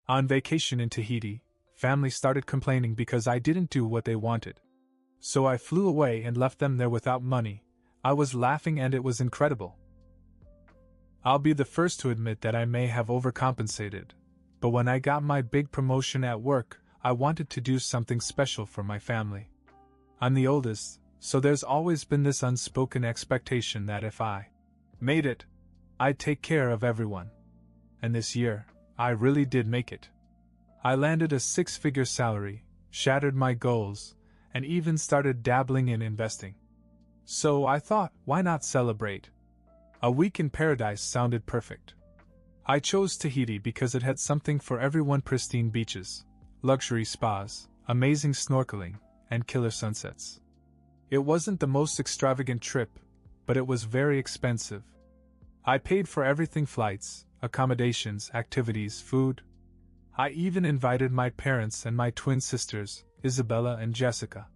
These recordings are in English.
On vacation in Tahiti, family started complaining because I didn't do what they wanted. So I flew away and left them there without money. I was laughing and it was incredible. I'll be the first to admit that I may have overcompensated, but when I got my big promotion at work, I wanted to do something special for my family. I'm the oldest, so there's always been this unspoken expectation that if I made it, I'd take care of everyone. And this year, I really did make it. I landed a 6-figure salary, shattered my goals, and even started dabbling in investing. So I thought, why not celebrate? A week in paradise sounded perfect. I chose Tahiti because it had something for everyone: pristine beaches, luxury spas, amazing snorkeling, and killer sunsets. It wasn't the most extravagant trip, but it was very expensive. I paid for everything: flights, accommodations, activities, food. I even invited my parents and my twin sisters, Isabella and Jessica.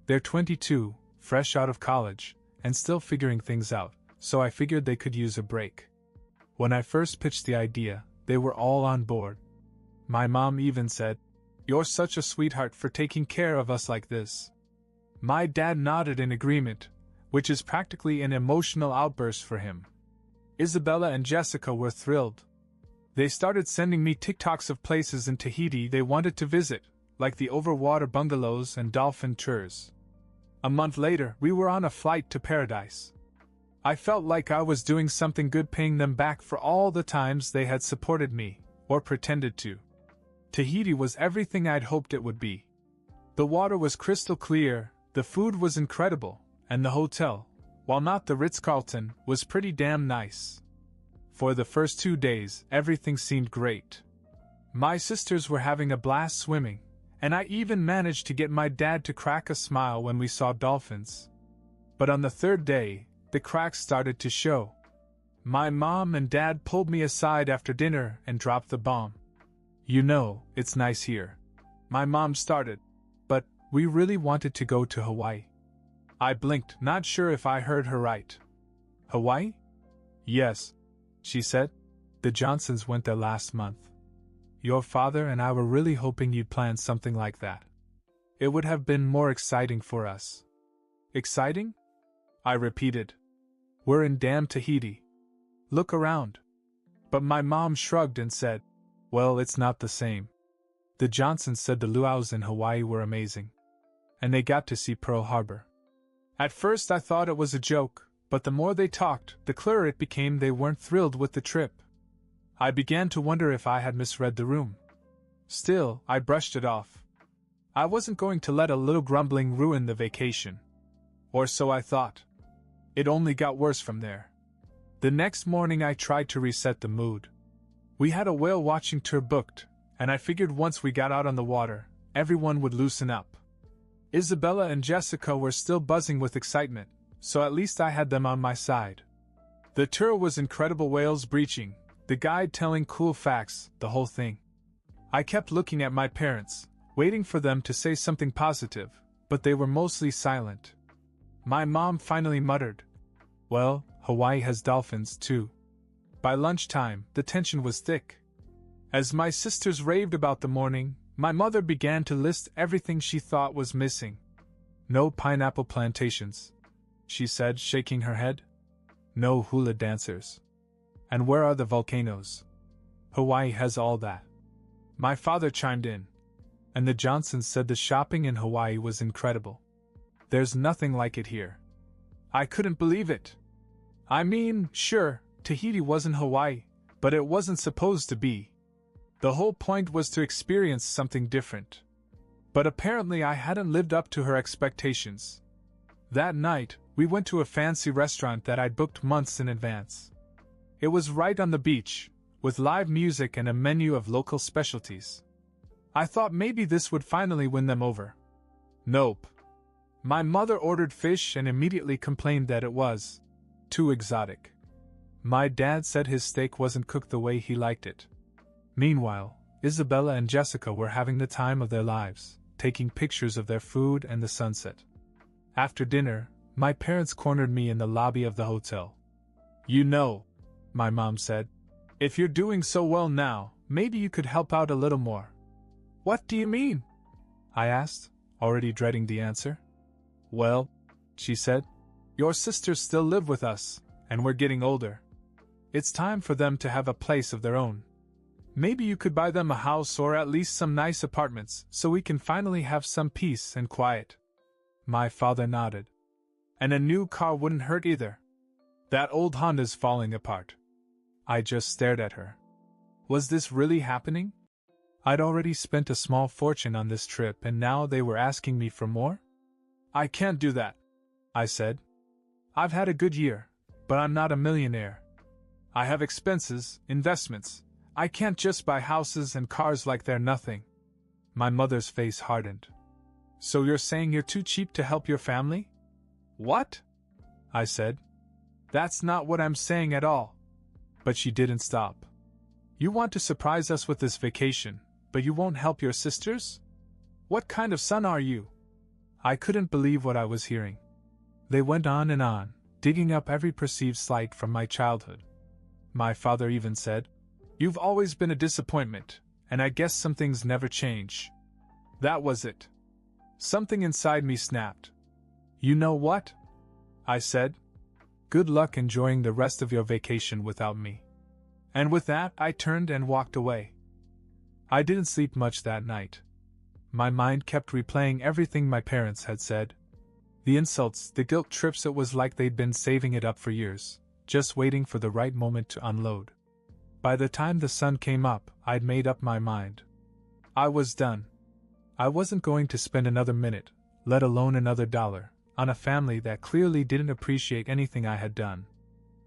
They're 22, fresh out of college, and still figuring things out, so I figured they could use a break. When I first pitched the idea, they were all on board. My mom even said, "You're such a sweetheart for taking care of us like this." My dad nodded in agreement, which is practically an emotional outburst for him. Isabella and Jessica were thrilled. They started sending me TikToks of places in Tahiti they wanted to visit, like the overwater bungalows and dolphin tours. A month later, we were on a flight to paradise. I felt like I was doing something good, paying them back for all the times they had supported me, or pretended to. Tahiti was everything I'd hoped it would be. The water was crystal clear, the food was incredible, and the hotel, while not the Ritz-Carlton, was pretty damn nice. For the first 2 days, everything seemed great. My sisters were having a blast swimming, and I even managed to get my dad to crack a smile when we saw dolphins. But on the 3rd day, the cracks started to show. My mom and dad pulled me aside after dinner and dropped the bomb. "You know, it's nice here," my mom started, "but we really wanted to go to Hawaii." I blinked, not sure if I heard her right. "Hawaii?" "Yes," she said. "The Johnsons went there last month. Your father and I were really hoping you'd plan something like that. It would have been more exciting for us." "Exciting?" I repeated. "We're in damn Tahiti. Look around." But my mom shrugged and said, "Well, it's not the same." The Johnsons said the luau's in Hawaii were amazing. And they got to see Pearl Harbor. At first I thought it was a joke, but the more they talked, the clearer it became they weren't thrilled with the trip. I began to wonder if I had misread the room. Still, I brushed it off. I wasn't going to let a little grumbling ruin the vacation. Or so I thought. It only got worse from there. The next morning I tried to reset the mood. We had a whale watching tour booked, and I figured once we got out on the water, everyone would loosen up. Isabella and Jessica were still buzzing with excitement, so at least I had them on my side. The tour was incredible: whales breaching, the guide telling cool facts, the whole thing. I kept looking at my parents, waiting for them to say something positive, but they were mostly silent. My mom finally muttered, "Well, Hawaii has dolphins too." By lunchtime, the tension was thick. As my sisters raved about the morning, my mother began to list everything she thought was missing. "No pineapple plantations," she said, shaking her head. "No hula dancers. And where are the volcanoes? Hawaii has all that." My father chimed in. And the Johnsons said the shopping in Hawaii was incredible. "There's nothing like it here." I couldn't believe it. I mean, sure, Tahiti wasn't Hawaii, but it wasn't supposed to be. The whole point was to experience something different. But apparently I hadn't lived up to her expectations. That night, we went to a fancy restaurant that I'd booked months in advance. It was right on the beach, with live music and a menu of local specialties. I thought maybe this would finally win them over. Nope. My mother ordered fish and immediately complained that it was too exotic. My dad said his steak wasn't cooked the way he liked it. Meanwhile, Isabella and Jessica were having the time of their lives, taking pictures of their food and the sunset. After dinner, my parents cornered me in the lobby of the hotel. "You know," my mom said, "if you're doing so well now, Maybe you could help out a little more." "What do you mean?" I asked, already dreading the answer. "Well," she said, "your sisters still live with us, and we're getting older. It's time for them to have a place of their own. Maybe you could buy them a house or at least some nice apartments so we can finally have some peace and quiet." My father nodded. "And a new car wouldn't hurt either. That old Honda's falling apart." I just stared at her. Was this really happening? I'd already spent a small fortune on this trip and now they were asking me for more? "I can't do that," I said. "I've had a good year, but I'm not a millionaire. I have expenses, investments. I can't just buy houses and cars like they're nothing." My mother's face hardened. "So you're saying you're too cheap to help your family?" "What?" I said. "That's not what I'm saying at all." But she didn't stop. "You want to surprise us with this vacation, but you won't help your sisters? What kind of son are you?" I couldn't believe what I was hearing. They went on, digging up every perceived slight from my childhood. My father even said, "You've always been a disappointment, and I guess some things never change." That was it. Something inside me snapped. "You know what?" I said. "Good luck enjoying the rest of your vacation without me." And with that, I turned and walked away. I didn't sleep much that night. My mind kept replaying everything my parents had said. The insults, the guilt trips, it was like they'd been saving it up for years, just waiting for the right moment to unload. By the time the sun came up, I'd made up my mind. I was done. I wasn't going to spend another minute, let alone another dollar, on a family that clearly didn't appreciate anything I had done.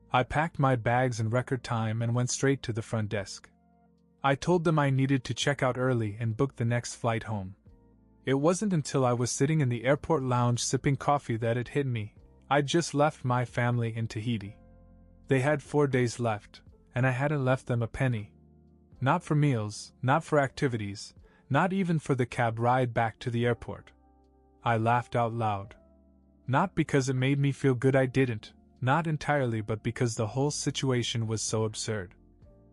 I packed my bags in record time and went straight to the front desk. I told them I needed to check out early and book the next flight home. It wasn't until I was sitting in the airport lounge sipping coffee that it hit me. I'd just left my family in Tahiti. They had 4 days left, and I hadn't left them a penny. Not for meals, not for activities, not even for the cab ride back to the airport. I laughed out loud. Not because it made me feel good, I didn't, not entirely, but because the whole situation was so absurd.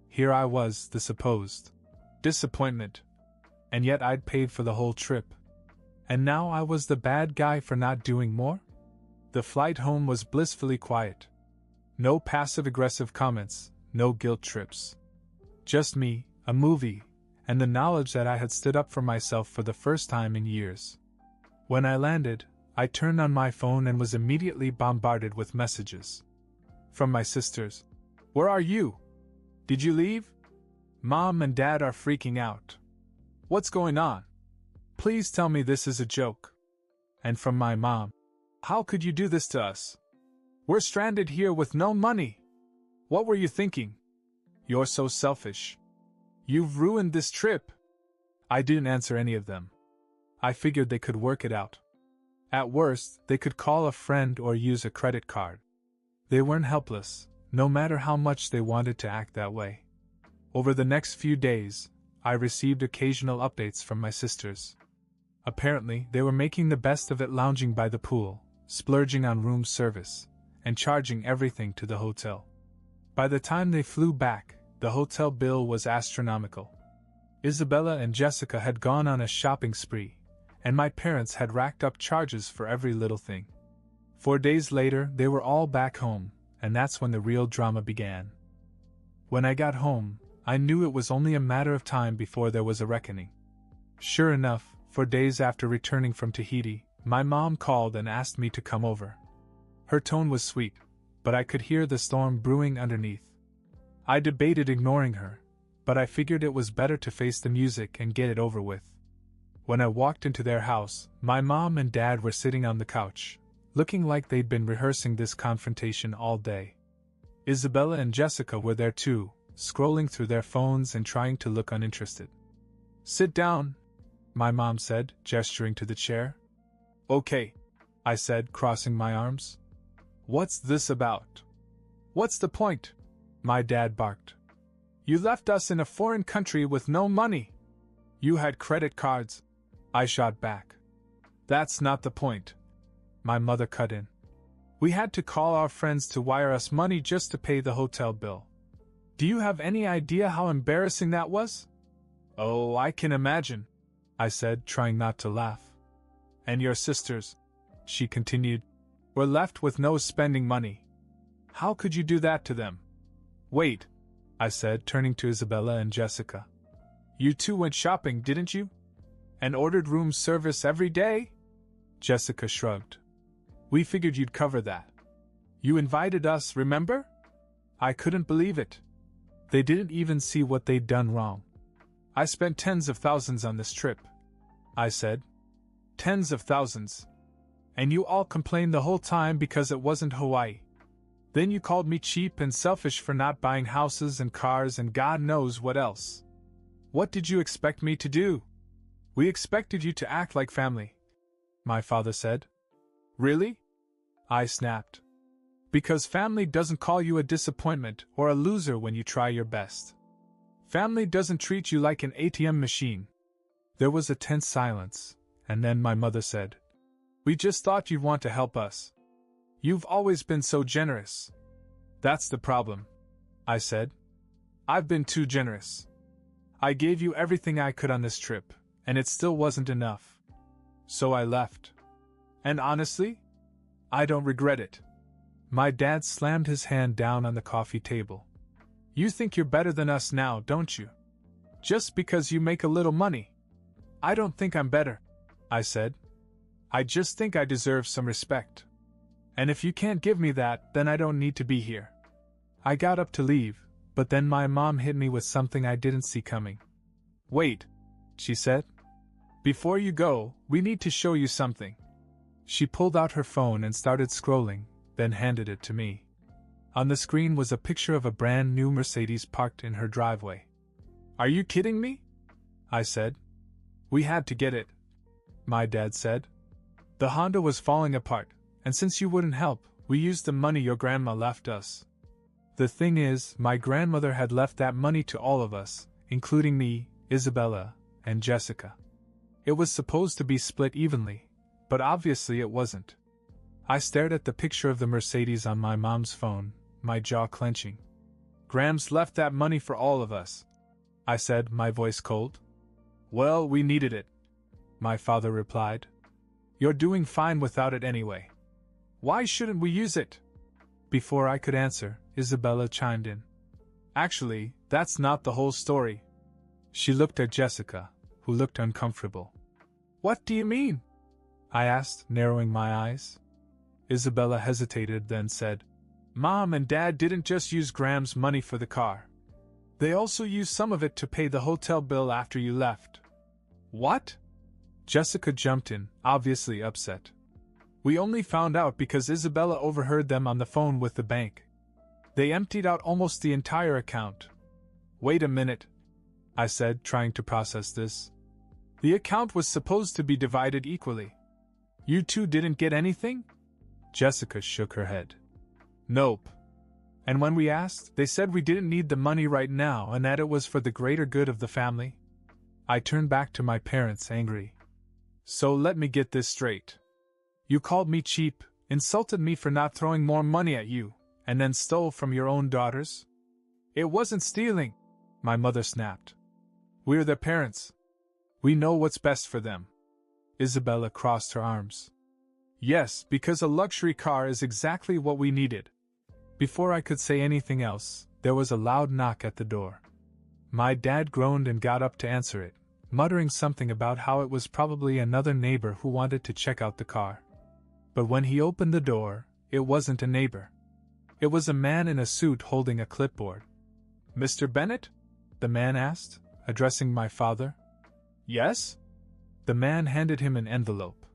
Here I was, the supposed disappointment, and yet I'd paid for the whole trip. And now I was the bad guy for not doing more? The flight home was blissfully quiet. No passive-aggressive comments, no guilt trips. Just me, a movie, and the knowledge that I had stood up for myself for the first time in years. When I landed, I turned on my phone and was immediately bombarded with messages. From my sisters. "Where are you? Did you leave? Mom and Dad are freaking out. What's going on? Please tell me this is a joke." And from my mom. "How could you do this to us? We're stranded here with no money. What were you thinking? You're so selfish. You've ruined this trip." I didn't answer any of them. I figured they could work it out. At worst, they could call a friend or use a credit card. They weren't helpless, no matter how much they wanted to act that way. Over the next few days, I received occasional updates from my sisters. Apparently, they were making the best of it, lounging by the pool, splurging on room service, and charging everything to the hotel. By the time they flew back, the hotel bill was astronomical. Isabella and Jessica had gone on a shopping spree, and my parents had racked up charges for every little thing. 4 days later, they were all back home, and that's when the real drama began. When I got home, I knew it was only a matter of time before there was a reckoning. Sure enough, 4 days after returning from Tahiti, my mom called and asked me to come over. Her tone was sweet, but I could hear the storm brewing underneath. I debated ignoring her, but I figured it was better to face the music and get it over with. When I walked into their house, my mom and dad were sitting on the couch, looking like they'd been rehearsing this confrontation all day. Isabella and Jessica were there too, scrolling through their phones and trying to look uninterested. "Sit down," my mom said, gesturing to the chair. "Okay," I said, crossing my arms. "What's this about? What's the point?" my dad barked. "You left us in a foreign country with no money. You had credit cards," I shot back. "That's not the point," my mother cut in. "We had to call our friends to wire us money just to pay the hotel bill. Do you have any idea how embarrassing that was? Oh, I can imagine, I said, trying not to laugh. And your sisters, she continued, were left with no spending money. How could you do that to them? Wait, I said, turning to Isabella and Jessica. You two went shopping, didn't you? And ordered room service every day? Jessica shrugged. We figured you'd cover that. You invited us, remember? I couldn't believe it. They didn't even see what they'd done wrong. I spent tens of thousands on this trip, I said. Tens of thousands. And you all complained the whole time because it wasn't Hawaii. Then you called me cheap and selfish for not buying houses and cars and God knows what else. What did you expect me to do? We expected you to act like family, my father said. Really? I snapped. Because family doesn't call you a disappointment or a loser when you try your best. Family doesn't treat you like an ATM machine. There was a tense silence, and then my mother said, We just thought you'd want to help us. You've always been so generous. That's the problem, I said. I've been too generous. I gave you everything I could on this trip, and it still wasn't enough. So I left. And honestly, I don't regret it. My dad slammed his hand down on the coffee table. You think you're better than us now, don't you? Just because you make a little money. I don't think I'm better, I said. I just think I deserve some respect. And if you can't give me that, then I don't need to be here. I got up to leave, but then my mom hit me with something I didn't see coming. Wait, she said. Before you go, we need to show you something. She pulled out her phone and started scrolling, then handed it to me. On the screen was a picture of a brand new Mercedes parked in her driveway. Are you kidding me? I said. We had to get it, my dad said. The Honda was falling apart, and since you wouldn't help, we used the money your grandma left us. The thing is, my grandmother had left that money to all of us, including me, Isabella, and Jessica. It was supposed to be split evenly, but obviously it wasn't. I stared at the picture of the Mercedes on my mom's phone, my jaw clenching. Grams left that money for all of us, I said, my voice cold. Well, we needed it, my father replied. You're doing fine without it anyway. Why shouldn't we use it? Before I could answer, Isabella chimed in. Actually, that's not the whole story. She looked at Jessica, who looked uncomfortable. What do you mean? I asked, narrowing my eyes. Isabella hesitated, then said, Mom and Dad didn't just use Graham's money for the car. They also used some of it to pay the hotel bill after you left. What? Jessica jumped in, obviously upset. We only found out because Isabella overheard them on the phone with the bank. They emptied out almost the entire account. Wait a minute, I said, trying to process this. The account was supposed to be divided equally. You two didn't get anything? Jessica shook her head. Nope. And when we asked, they said we didn't need the money right now and that it was for the greater good of the family. I turned back to my parents, angry. So let me get this straight. You called me cheap, insulted me for not throwing more money at you, and then stole from your own daughters? It wasn't stealing, my mother snapped. We're their parents. We know what's best for them. Isabella crossed her arms. Yes, because a luxury car is exactly what we needed. Before I could say anything else, there was a loud knock at the door. My dad groaned and got up to answer it, muttering something about how it was probably another neighbor who wanted to check out the car. But when he opened the door, it wasn't a neighbor. It was a man in a suit holding a clipboard. Mr. Bennett? The man asked, addressing my father. Yes? The man handed him an envelope.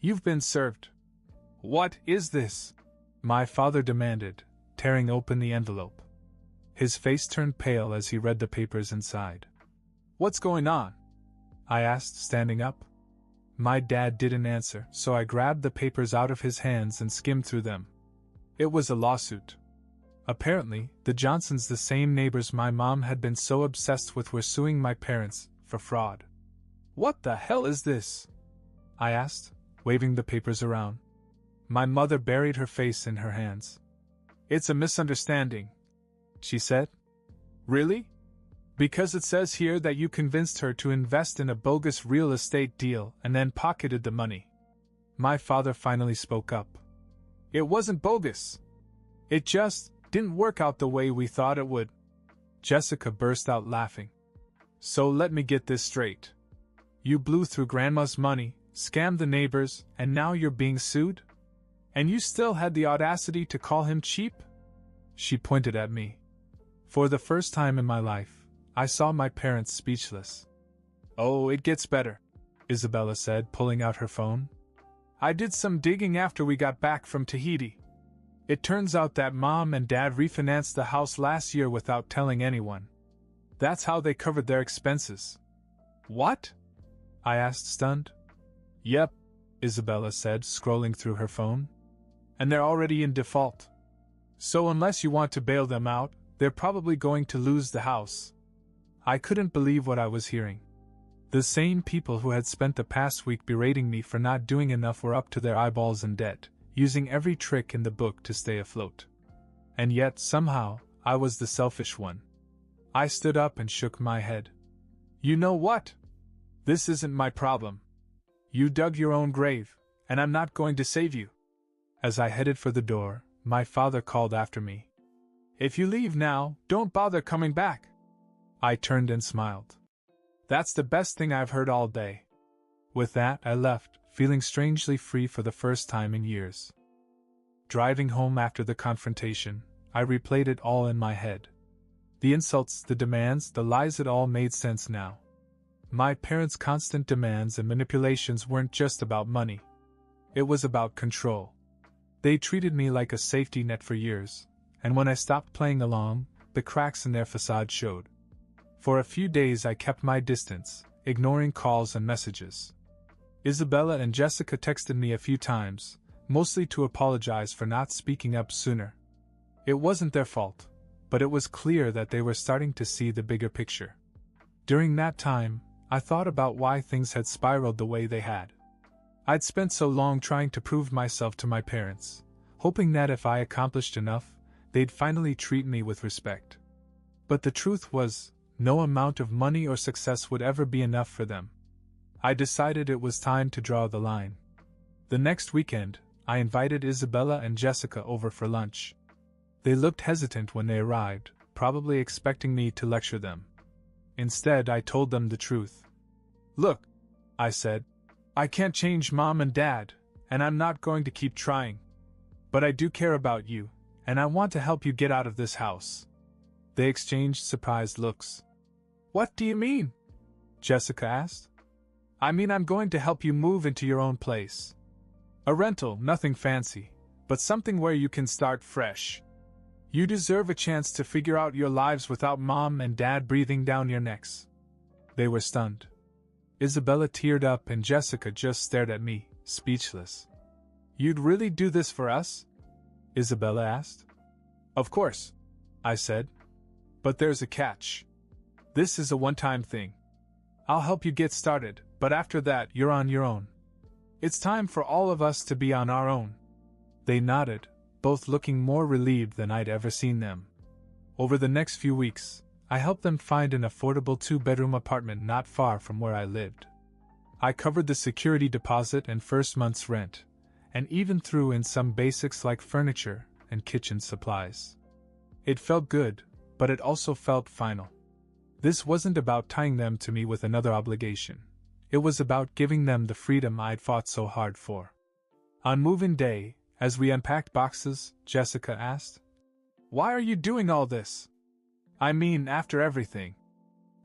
You've been served. What is this? My father demanded, tearing open the envelope. His face turned pale as he read the papers inside. What's going on? I asked, standing up. My dad didn't answer, so I grabbed the papers out of his hands and skimmed through them. It was a lawsuit. Apparently, the Johnsons, the same neighbors my mom had been so obsessed with, were suing my parents for fraud. What the hell is this? I asked, waving the papers around. My mother buried her face in her hands. It's a misunderstanding, she said. Really? Because it says here that you convinced her to invest in a bogus real estate deal and then pocketed the money. My father finally spoke up. It wasn't bogus. It just didn't work out the way we thought it would. Jessica burst out laughing. So let me get this straight. You blew through Grandma's money, scammed the neighbors, and now you're being sued? And you still had the audacity to call him cheap? She pointed at me. For the first time in my life, I saw my parents speechless. Oh, it gets better, Isabella said, pulling out her phone. I did some digging after we got back from Tahiti. It turns out that Mom and Dad refinanced the house last year without telling anyone. That's how they covered their expenses. What? I asked, stunned. Yep, Isabella said, scrolling through her phone. And they're already in default. So unless you want to bail them out, they're probably going to lose the house. I couldn't believe what I was hearing. The same people who had spent the past week berating me for not doing enough were up to their eyeballs in debt, using every trick in the book to stay afloat. And yet, somehow, I was the selfish one. I stood up and shook my head. You know what? This isn't my problem. You dug your own grave, and I'm not going to save you. As I headed for the door, my father called after me. If you leave now, don't bother coming back. I turned and smiled. That's the best thing I've heard all day. With that, I left, feeling strangely free for the first time in years. Driving home after the confrontation, I replayed it all in my head. The insults, the demands, the lies, it all made sense now. My parents' constant demands and manipulations weren't just about money. It was about control. They treated me like a safety net for years, and when I stopped playing along, the cracks in their facade showed. For a few days I kept my distance, ignoring calls and messages. Isabella and Jessica texted me a few times, mostly to apologize for not speaking up sooner. It wasn't their fault, but it was clear that they were starting to see the bigger picture. During that time, I thought about why things had spiraled the way they had. I'd spent so long trying to prove myself to my parents, hoping that if I accomplished enough, they'd finally treat me with respect. But the truth was, no amount of money or success would ever be enough for them. I decided it was time to draw the line. The next weekend, I invited Isabella and Jessica over for lunch. They looked hesitant when they arrived, probably expecting me to lecture them. Instead, I told them the truth. Look, I said, I can't change Mom and Dad, and I'm not going to keep trying. But I do care about you, and I want to help you get out of this house. They exchanged surprised looks. What do you mean? Jessica asked. I mean, I'm going to help you move into your own place. A rental, nothing fancy, but something where you can start fresh. You deserve a chance to figure out your lives without Mom and Dad breathing down your necks. They were stunned. Isabella teared up and Jessica just stared at me, speechless. You'd really do this for us? Isabella asked. Of course, I said. But there's a catch. This is a one-time thing. I'll help you get started, but after that, you're on your own. It's time for all of us to be on our own. They nodded, both looking more relieved than I'd ever seen them. Over the next few weeks, I helped them find an affordable 2-bedroom apartment not far from where I lived. I covered the security deposit and first month's rent, and even threw in some basics like furniture and kitchen supplies. It felt good, but it also felt final. This wasn't about tying them to me with another obligation. It was about giving them the freedom I'd fought so hard for. On move-in day, as we unpacked boxes, Jessica asked, Why are you doing all this? I mean, after everything.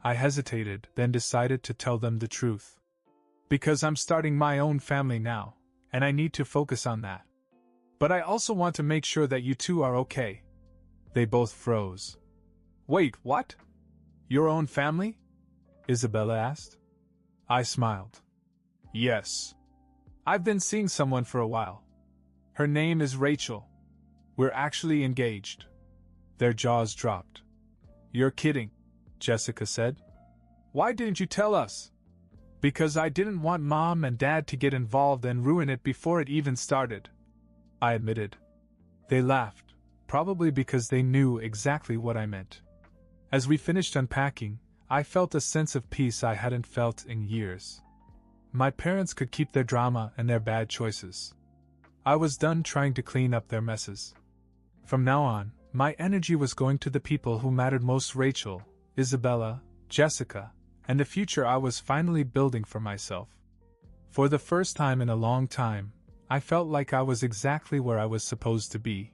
I hesitated, then decided to tell them the truth. Because I'm starting my own family now, and I need to focus on that. But I also want to make sure that you two are okay. They both froze. Wait, what? Your own family? Isabella asked. I smiled. Yes. I've been seeing someone for a while. Her name is Rachel. We're actually engaged. Their jaws dropped. You're kidding, Jessica said. Why didn't you tell us? Because I didn't want Mom and Dad to get involved and ruin it before it even started, I admitted. They laughed, probably because they knew exactly what I meant. As we finished unpacking, I felt a sense of peace I hadn't felt in years. My parents could keep their drama and their bad choices. I was done trying to clean up their messes. From now on, my energy was going to the people who mattered most: Rachel, Isabella, Jessica, and the future I was finally building for myself. For the first time in a long time, I felt like I was exactly where I was supposed to be.